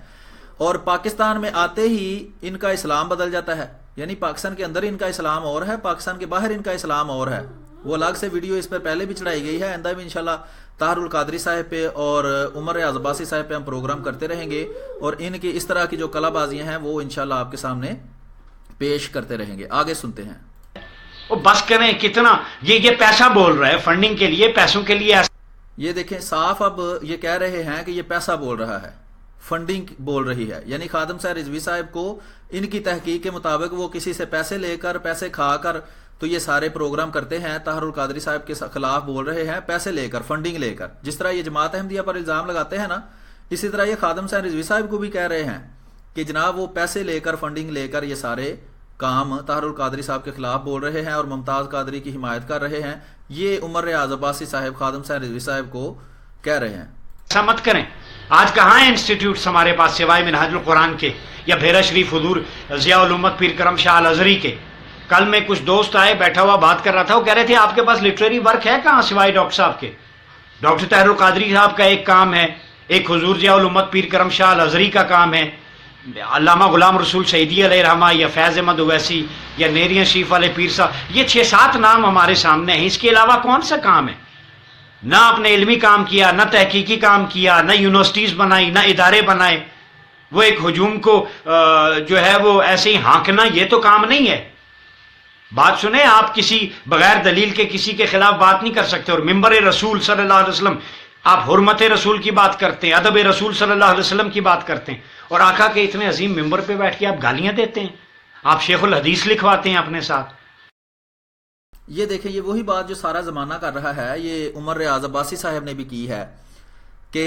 اور پاکستان میں آتے ہی ان کا اسلام بدل جاتا ہے. یعنی پاکستان کے اندر ان کا اسلام اور ہے, پاکستان کے باہر ان کا اسلام اور ہے. وہ الگ سے ویڈیو اس پر پہلے بھی چڑھائی گئی ہے. آئندہ بھی انشاءاللہ طاہر القادری صاحب پہ اور عمر ریاض عباسی صاحب پہ ہم پروگرام کرتے رہیں گے اور ان کی اس طرح کی جو کلا بازیاں ہیں وہ انشاءاللہ آپ کے سامنے پیش کرتے رہیں گے. آگے سنتے ہیں. وہ بس کریں کتنا یہ پیسہ بول رہا ہے فنڈنگ کے لیے, پیسوں کے لیے. یہ دیکھیں صاف اب یہ کہہ رہے ہیں کہ یہ پیسہ بول رہا ہے, فنڈنگ بول رہی ہے. یعنی خادم صاحب رضوی صاحب کو ان کی تحقیق کے مطابق وہ کسی سے پیسے لے کر, پیسے کھا کر تو یہ سارے پروگرام کرتے ہیں. طاہر القادری صاحب کے خلاف بول رہے ہیں پیسے لے کر, فنڈنگ لے کر. جس طرح یہ جماعت احمدیہ پر الزام لگاتے ہیں نا, اسی طرح یہ خادم صاحب رضوی صاحب کو بھی کہہ رہے ہیں کہ جناب وہ پیسے لے کر, فنڈنگ لے کر یہ سارے کام طاہر القادری صاحب کے خلاف بول رہے ہیں اور ممتاز قادری کی حمایت کر رہے ہیں. یہ عمر ریاض عباسی صاحب خادم صاحب رضوی صاحب کو کہہ رہے ہیں. ایسا مت کریں. آج کہاں ہیں انسٹیٹیوٹس ہمارے پاس سوائے منہاج القرآن کے یا بھیرا شریف حضور ضیاء الامت پیر کرم شاہ الازہری کے. کل میں کچھ دوست آئے, بیٹھا ہوا بات کر رہا تھا, وہ کہہ رہے تھے آپ کے پاس لٹریری ورک ہے کہاں سوائے ڈاکٹر صاحب کے. ڈاکٹر طاہر القادری صاحب کا ایک کام ہے, ایک حضور ضیاء الامت پیر کرم شاہ الازہری کا کام ہے, علامہ غلام رسول شہیدی علیہ رحمہ یا فیض احمد اویسی یا نیریاں شریف والے پیر صاحب. یہ 6-7 نام ہمارے سامنے ہیں. اس کے علاوہ کون سا کام ہے؟ نہ اپنے علمی کام کیا, نہ تحقیقی کام کیا, نہ یونیورسٹیز بنائی, نہ ادارے بنائے. وہ ایک ہجوم کو جو ہے وہ ایسے ہی ہانکنا, یہ تو کام نہیں ہے. بات سنیں, آپ کسی بغیر دلیل کے کسی کے خلاف بات نہیں کر سکتے. اور ممبر رسول صلی اللہ علیہ وسلم, آپ حرمت رسول کی بات کرتے ہیں, ادب رسول صلی اللہ علیہ وسلم کی بات کرتے ہیں, اور آقا کے اتنے عظیم ممبر پہ بیٹھ کے آپ گالیاں دیتے ہیں. آپ شیخ الحدیث لکھواتے ہیں اپنے ساتھ. یہ دیکھیں, یہ وہی بات جو سارا زمانہ کر رہا ہے, یہ عمر ریاض عباسی صاحب نے بھی کی ہے کہ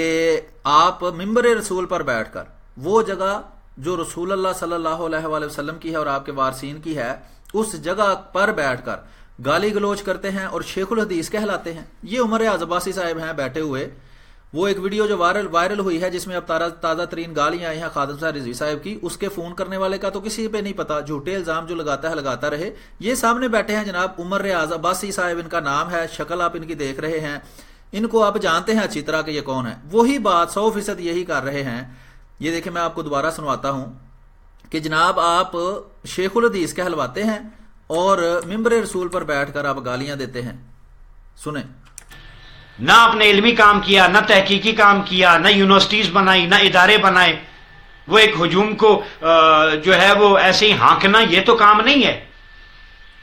آپ ممبر رسول پر بیٹھ کر وہ جگہ جو رسول اللہ صلی اللہ علیہ وآلہ وسلم کی ہے اور آپ کے وارثین کی ہے, اس جگہ پر بیٹھ کر گالی گلوچ کرتے ہیں اور شیخ الحدیث کہلاتے ہیں. یہ عمر ریاض عباسی صاحب ہیں بیٹھے ہوئے. وہ ایک ویڈیو جو وائرل ہوئی ہے جس میں اب تازہ ترین گالیاں آئی ہیں خادم صاحب رضوی صاحب کی, اس کے فون کرنے والے کا تو کسی پہ نہیں پتا, جھوٹے الزام جو لگاتا ہے لگاتا رہے. یہ سامنے بیٹھے ہیں جناب عمر ریاض عباسی صاحب, ان کا نام ہے, شکل آپ ان کی دیکھ رہے ہیں, ان کو آپ جانتے ہیں اچھی طرح کہ یہ کون ہے. وہی بات 100% یہی کر رہے ہیں. یہ دیکھیں میں آپ کو دوبارہ سنواتا ہوں کہ جناب آپ شیخ الحدیث کہلواتے ہیں اور ممبر رسول پر بیٹھ کر آپ گالیاں دیتے ہیں. سنیں. نہ اپنے علمی کام کیا, نہ تحقیقی کام کیا, نہ یونیورسٹیز بنائی, نہ ادارے بنائے. وہ ایک ہجوم کو جو ہے وہ ایسے ہی ہانکنا, یہ تو کام نہیں ہے.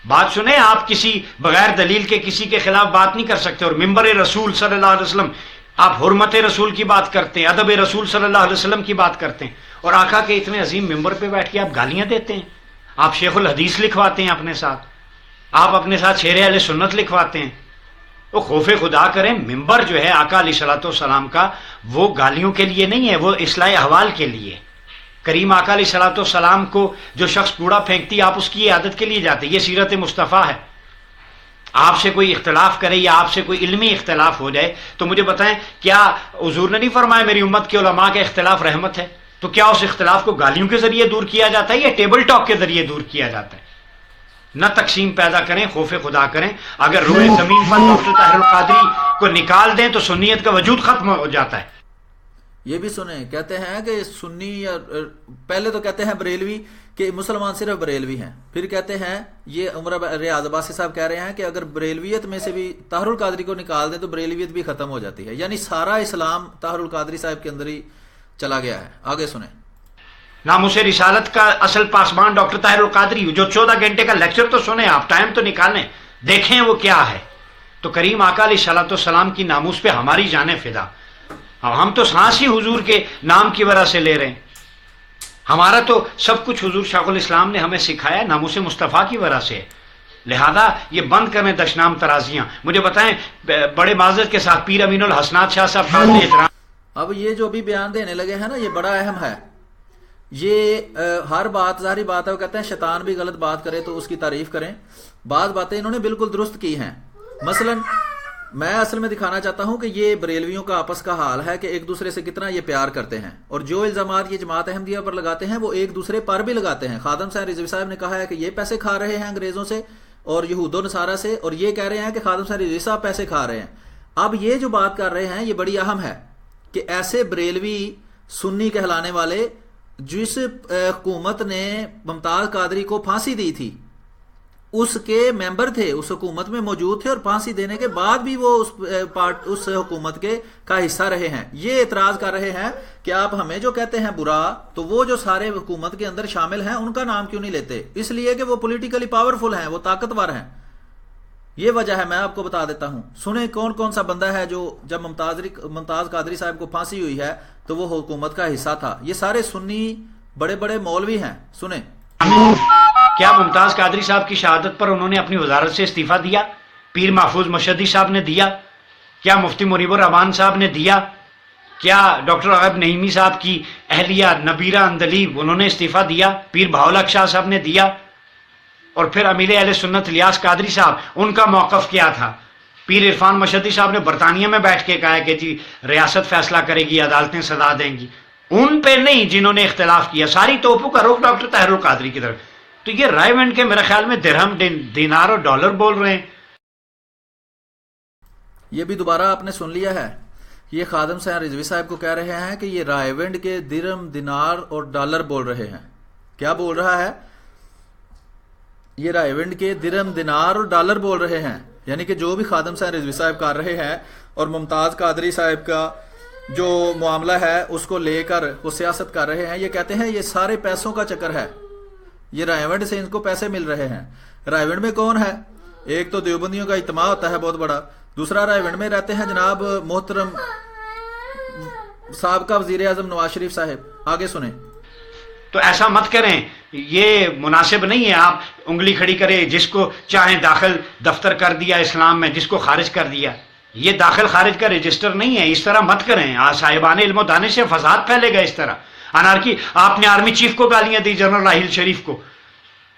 بات سنیں, آپ کسی بغیر دلیل کے کسی کے خلاف بات نہیں کر سکتے. اور ممبر رسول صلی اللہ علیہ وسلم, آپ حرمت رسول کی بات کرتے ہیں, ادب رسول صلی اللہ علیہ وسلم کی بات کرتے ہیں, اور آقا کے اتنے عظیم ممبر پہ بیٹھ کے آپ گالیاں دیتے ہیں. آپ شیخ الحدیث لکھواتے ہیں اپنے ساتھ, آپ اپنے ساتھ شیر اہل سنت لکھواتے ہیں. وہ خوف خدا کریں. ممبر جو ہے آقا علیہ الصلوۃ والسلام کا, وہ گالیوں کے لیے نہیں ہے, وہ اصلاح احوال کے لیے. کریم آقا علیہ الصلوۃ والسلام کو جو شخص کوڑا پھینکتی, آپ اس کی عادت کے لیے جاتے. یہ سیرت مصطفیٰ ہے. آپ سے کوئی اختلاف کرے یا آپ سے کوئی علمی اختلاف ہو جائے تو مجھے بتائیں, کیا حضور نے نہیں فرمایا میری امت کے علماء کا اختلاف رحمت ہے؟ تو کیا اس اختلاف کو گالیوں کے ذریعے دور کیا جاتا ہے یا ٹیبل ٹاک کے ذریعے دور کیا جاتا ہے؟ نہ تقسیم پیدا کریں, خوف خدا کریں. اگر روئے زمین پر ڈاکٹر طاہر القادری کو نکال دیں تو سنیت کا وجود ختم ہو جاتا ہے. یہ بھی سنیں، کہتے ہیں کہ سنی یا پہلے تو کہتے ہیں بریلوی کہ مسلمان صرف بریلوی ہیں، پھر کہتے ہیں یہ عمر ریاض عباسی صاحب کہہ رہے ہیں کہ اگر بریلویت میں سے بھی طاہر القادری کو نکال دیں تو بریلویت بھی ختم ہو جاتی ہے، یعنی سارا اسلام طاہر القادری صاحب کے اندر ہی چلا گیا ہے۔ آگے سنیں۔ ناموس رسالت کا اصل پاسبان ڈاکٹر طاہر القادری، جو 14 گھنٹے کا لیکچر تو سنیں آپ، ٹائم تو نکالیں، دیکھیں وہ کیا ہے۔ تو کریم آقا علیہ الصلوۃ والسلام کی ناموس پہ ہماری جانیں فدا، ہم تو سانس ہی حضور کے نام کی وجہ سے لے رہے ہیں، ہمارا تو سب کچھ حضور شیخ الاسلام نے ہمیں سکھایا ناموس مصطفیٰ کی وجہ سے، لہذا یہ بند کریں دشنام ترازیاں۔ مجھے بتائیں بڑے معذرت کے ساتھ پیر امین الحسنات شاہ صاحب قابل احترام، اب یہ جو بھی بیان دینے لگے ہیں نا، یہ بڑا اہم ہے۔ یہ ہر بات ظاہری بات ہے، وہ کہتے ہیں شیطان بھی غلط بات کرے تو اس کی تعریف کریں، بعض باتیں انہوں نے بالکل درست کی ہیں۔ مثلا میں اصل میں دکھانا چاہتا ہوں کہ یہ بریلویوں کا آپس کا حال ہے کہ ایک دوسرے سے کتنا یہ پیار کرتے ہیں، اور جو الزامات یہ جماعت احمدیہ پر لگاتے ہیں وہ ایک دوسرے پر بھی لگاتے ہیں۔ خادم صاحب رضوی صاحب نے کہا ہے کہ یہ پیسے کھا رہے ہیں انگریزوں سے اور یہود و نصارہ سے، اور یہ کہہ رہے ہیں کہ خادم صاحب رضوی صاحب پیسے کھا رہے ہیں۔ اب یہ جو بات کر رہے ہیں یہ بڑی اہم ہے کہ ایسے بریلوی سنی کہلانے والے جس حکومت نے ممتاز قادری کو پھانسی دی تھی اس کے ممبر تھے، اس حکومت میں موجود تھے، اور پھانسی دینے کے بعد بھی وہ اس حکومت کے کا حصہ رہے ہیں۔ یہ اعتراض کر رہے ہیں کہ آپ ہمیں جو کہتے ہیں برا، تو وہ جو سارے حکومت کے اندر شامل ہیں ان کا نام کیوں نہیں لیتے؟ اس لیے کہ وہ پولیٹیکلی پاورفل ہیں، وہ طاقتور ہیں، یہ وجہ ہے۔ میں آپ کو بتا دیتا ہوں، سنیں کون کون سا بندہ ہے جو جب ممتاز قادری صاحب کو پھانسی ہوئی ہے تو وہ حکومت کا حصہ تھا۔ یہ سارے سنی بڑے بڑے مولوی ہیں، سنیں۔ کیا ممتاز قادری صاحب کی شہادت پر انہوں نے اپنی وزارت سے استعفیٰ دیا؟ پیر محفوظ مشدی صاحب نے دیا؟ کیا مفتی منیب الرحمان صاحب نے دیا؟ کیا ڈاکٹر عقب نعیمی صاحب کی اہلیہ نبیرہ اندلیب انہوں نے استعفیٰ دیا؟ پیر بہاول شاہ صاحب نے دیا؟ اور پھر امیر اہل سنت الیاس قادری صاحب، ان کا موقف کیا تھا؟ پیر عرفان مشدی صاحب نے برطانیہ میں بیٹھ کے کہا کہ جی ریاست فیصلہ کرے گی، عدالتیں سزا دیں گی، ان پہ نہیں جنہوں نے اختلاف کیا، ساری توپوں کا رخ ڈاکٹر طاہر القادری کی طرف۔ تو یہ رائے ونڈ کے میرے خیال میں درہم دینار اور ڈالر بول رہے ہیں۔ یہ بھی دوبارہ آپ نے سن لیا ہے، یہ خادم صاحب رضوی صاحب کو کہہ رہے ہیں کہ یہ رائے ونڈ کے درہم دینار اور ڈالر بول رہے ہیں۔ کیا بول رہا ہے؟ یہ رائے ونڈ کے درہم دینار اور ڈالر بول رہے ہیں، یعنی کہ جو بھی خادم صاحب رضوی صاحب کر رہے ہیں اور ممتاز قادری صاحب کا جو معاملہ ہے اس کو لے کر وہ سیاست کر رہے ہیں، یہ کہتے ہیں یہ سارے پیسوں کا چکر ہے، یہ رائے ونڈ سے ان کو پیسے مل رہے ہیں۔ رائے ونڈ میں کون ہے؟ ایک تو دیوبندیوں کا اجتماع ہوتا ہے بہت بڑا، دوسرا رائے ونڈ میں رہتے ہیں جناب محترم سابقہ وزیر اعظم نواز شریف صاحب۔ آگے سنیں۔ تو ایسا مت کریں، یہ مناسب نہیں ہے آپ انگلی کھڑی کریں، جس کو چاہیں داخل دفتر کر دیا اسلام میں، جس کو خارج کر دیا، یہ داخل خارج کا رجسٹر نہیں ہے، اس طرح مت کریں، صاحبان علم و دانش سے فساد پھیلے گا اس طرح۔ انارکی، آپ نے آرمی چیف کو گالیاں دی، جنرل راحیل شریف کو۔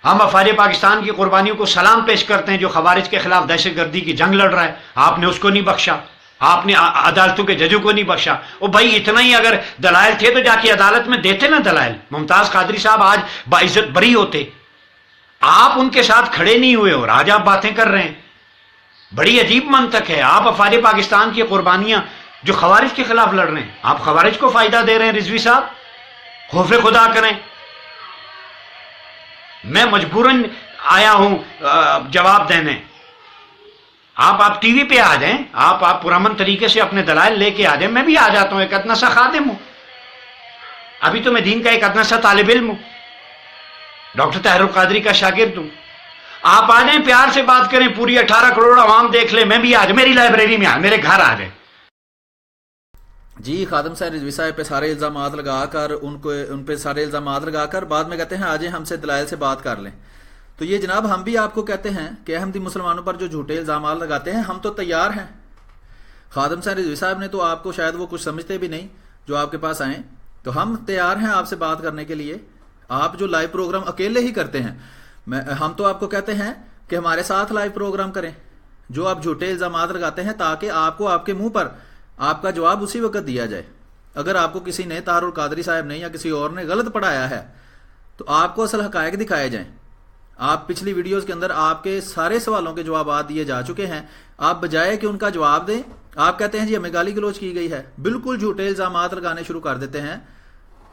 ہم افواج پاکستان کی قربانیوں کو سلام پیش کرتے ہیں جو خوارج کے خلاف دہشت گردی کی جنگ لڑ رہا ہے، آپ نے اس کو نہیں بخشا، آپ نے عدالتوں کے ججوں کو نہیں بخشا۔ او بھائی اتنا ہی اگر دلائل تھے تو جا کے عدالت میں دیتے نا دلائل، ممتاز قادری صاحب آج باعزت بری ہوتے، آپ ان کے ساتھ کھڑے نہیں ہوئے اور آج آپ باتیں کر رہے ہیں، بڑی عجیب منطق ہے۔ آپ افواج پاکستان کی قربانیاں جو خوارج کے خلاف لڑ رہے ہیں، آپ خوارج کو فائدہ دے رہے ہیں۔ رضوی صاحب خوف خدا کریں، میں مجبوراً آیا ہوں جواب دینے، آپ ٹی وی پہ آ جائیں، آپ پرامن طریقے سے اپنے دلائل لے کے آ جائیں، میں بھی آ جاتا ہوں، ایک ادنا سا خادم ہوں، ابھی تو میں دین کا ایک ادنا سا طالب علم ہوں، ڈاکٹر طاہر القادری کا شاگرد ہوں۔ آپ آ جائیں، پیار سے بات کریں، پوری 18 کروڑ عوام دیکھ لیں، میں بھی آ جائیں، میری لائبریری میں میرے گھر آ جائیں۔ جی خادم صاحب رضوی صاحب پہ سارے الزامات لگا کر ان پہ سارے الزامات لگا کر بعد میں کہتے ہیں آ جائیں ہم سے دلائل سے بات کر لیں۔ تو یہ جناب ہم بھی آپ کو کہتے ہیں کہ احمدی مسلمانوں پر جو جھوٹے الزامات لگاتے ہیں ہم تو تیار ہیں۔ خادم صاحب رضوی صاحب نے تو آپ کو شاید وہ کچھ سمجھتے بھی نہیں جو آپ کے پاس آئیں، تو ہم تیار ہیں آپ سے بات کرنے کے لیے۔ آپ جو لائیو پروگرام اکیلے ہی کرتے ہیں، ہم تو آپ کو کہتے ہیں کہ ہمارے ساتھ لائیو پروگرام کریں، جو آپ جھوٹے الزامات لگاتے ہیں تاکہ آپ کو آپ کے منہ پر آپ کا جواب اسی وقت دیا جائے۔ اگر آپ کو کسی نے طاہر القادری صاحب نے یا کسی اور نے غلط پڑھایا ہے تو آپ کو اصل حقائق دکھائے جائیں۔ آپ پچھلی ویڈیوز کے اندر آپ کے سارے سوالوں کے جوابات دیے جا چکے ہیں. آپ بجائے کہ ان کا جواب دیں آپ کہتے ہیں جی ہمیں گالی گلوچ کی گئی ہے, بالکل جھوٹے الزامات لگانے شروع کر دیتے ہیں.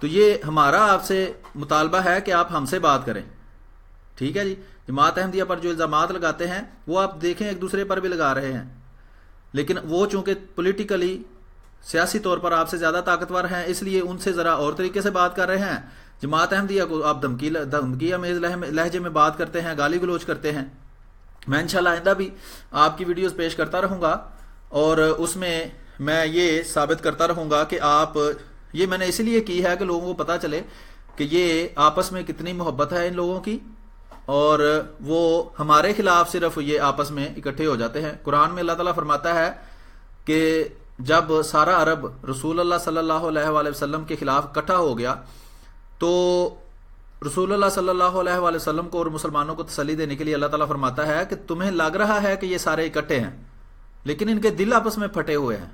تو یہ ہمارا آپ سے مطالبہ ہے کہ آپ ہم سے بات کریں, ٹھیک ہے جی. جماعت احمدیہ پر جو الزامات لگاتے ہیں وہ آپ دیکھیں ایک دوسرے پر بھی لگا رہے ہیں, لیکن وہ چونکہ پولیٹیکلی سیاسی طور پر آپ سے زیادہ طاقتور ہیں اس لیے ان سے ذرا اور طریقے سے بات کر رہے ہیں. جماعت احمدیہ کو آپ دھمکی امیز لہجے میں بات کرتے ہیں, گالی گلوچ کرتے ہیں. میں انشاءاللہ آئندہ بھی آپ کی ویڈیوز پیش کرتا رہوں گا اور اس میں میں یہ ثابت کرتا رہوں گا کہ آپ, یہ میں نے اسی لیے کی ہے کہ لوگوں کو پتہ چلے کہ یہ آپس میں کتنی محبت ہے ان لوگوں کی, اور وہ ہمارے خلاف صرف یہ آپس میں اکٹھے ہو جاتے ہیں. قرآن میں اللہ تعالیٰ فرماتا ہے کہ جب سارا عرب رسول اللہ صلی اللہ علیہ وآلہ وسلم کے خلاف اکٹھا ہو گیا تو رسول اللہ صلی اللہ علیہ وآلہ وسلم کو اور مسلمانوں کو تسلی دینے کے لیے اللہ تعالیٰ فرماتا ہے کہ تمہیں لگ رہا ہے کہ یہ سارے اکٹھے ہیں لیکن ان کے دل آپس میں پھٹے ہوئے ہیں.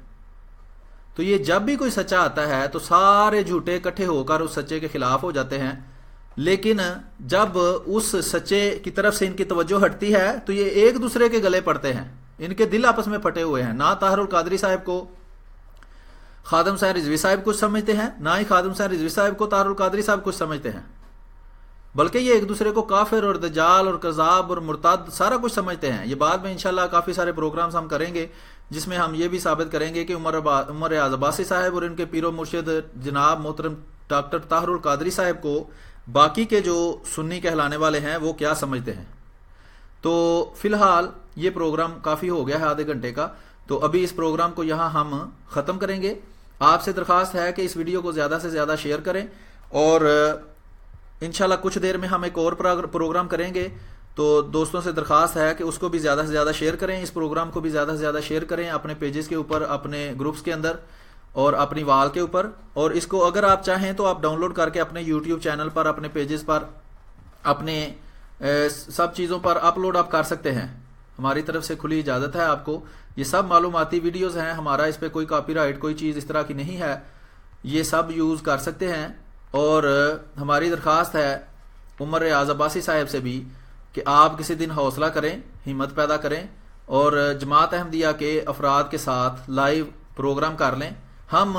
تو یہ جب بھی کوئی سچا آتا ہے تو سارے جھوٹے اکٹھے ہو کر اس سچے کے خلاف ہو جاتے ہیں, لیکن جب اس سچے کی طرف سے ان کی توجہ ہٹتی ہے تو یہ ایک دوسرے کے گلے پڑتے ہیں, ان کے دل آپس میں پھٹے ہوئے ہیں. نہ طاہر القادری صاحب کو خادم صاحب رضوی صاحب کچھ سمجھتے ہیں, نہ ہی خادم صاحب رضوی صاحب کو طاہر القادری صاحب کچھ سمجھتے ہیں, بلکہ یہ ایک دوسرے کو کافر اور دجال اور کذاب اور مرتد سارا کچھ سمجھتے ہیں. یہ بعد میں انشاءاللہ کافی سارے پروگرامز ہم کریں گے جس میں ہم یہ بھی ثابت کریں گے کہ عمر اعظم عباسی صاحب اور ان کے پیر و مرشد جناب محترم ڈاکٹر طاہر القادری صاحب کو باقی کے جو سنی کہلانے والے ہیں وہ کیا سمجھتے ہیں. تو فی الحال یہ پروگرام کافی ہو گیا ہے آدھے گھنٹے کا, تو ابھی اس پروگرام کو یہاں ہم ختم کریں گے. آپ سے درخواست ہے کہ اس ویڈیو کو زیادہ سے زیادہ شیئر کریں, اور انشاءاللہ کچھ دیر میں ہم ایک اور پروگرام کریں گے, تو دوستوں سے درخواست ہے کہ اس کو بھی زیادہ سے زیادہ شیئر کریں, اس پروگرام کو بھی زیادہ سے زیادہ شیئر کریں اپنے پیجز کے اوپر, اپنے گروپس کے اندر اور اپنی وال کے اوپر. اور اس کو اگر آپ چاہیں تو آپ ڈاؤن لوڈ کر کے اپنے یوٹیوب چینل پر, اپنے پیجز پر, اپنے سب چیزوں پر اپلوڈ آپ کر سکتے ہیں. ہماری طرف سے کھلی اجازت ہے آپ کو. یہ سب معلوماتی ویڈیوز ہیں, ہمارا اس پہ کوئی کاپی رائٹ کوئی چیز اس طرح کی نہیں ہے, یہ سب یوز کر سکتے ہیں. اور ہماری درخواست ہے عمر اعظم عباسی صاحب سے بھی کہ آپ کسی دن حوصلہ کریں, ہمت پیدا کریں اور جماعت احمدیہ کے افراد کے ساتھ لائیو پروگرام کر لیں. ہم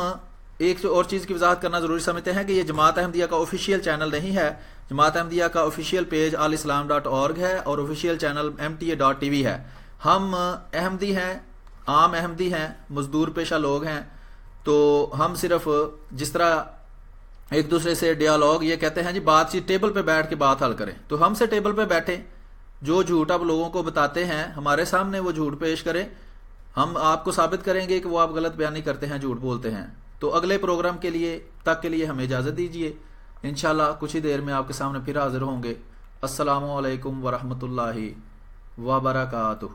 ایک اور چیز کی وضاحت کرنا ضروری سمجھتے ہیں کہ یہ جماعت احمدیہ کا آفیشیل چینل نہیں ہے. جماعت احمدیہ کا آفیشیل پیج alislam.org ہے اور آفیشیل چینل mta.tv ہے. ہم احمدی ہیں, عام احمدی ہیں, مزدور پیشہ لوگ ہیں, تو ہم صرف جس طرح ایک دوسرے سے ڈیالوگ, یہ کہتے ہیں جی بات چیت ٹیبل پہ بیٹھ کے بات حل کریں, تو ہم سے ٹیبل پہ بیٹھیں, جو جھوٹ آپ لوگوں کو بتاتے ہیں ہمارے سامنے وہ جھوٹ پیش کریں, ہم آپ کو ثابت کریں گے کہ وہ آپ غلط بیانی کرتے ہیں, جھوٹ بولتے ہیں. تو اگلے پروگرام کے لیے ہمیں اجازت دیجیے. انشاءاللہ کچھ ہی دیر میں آپ کے سامنے پھر حاضر ہوں گے. السلام علیکم ورحمۃ اللہ وبرکاتہ.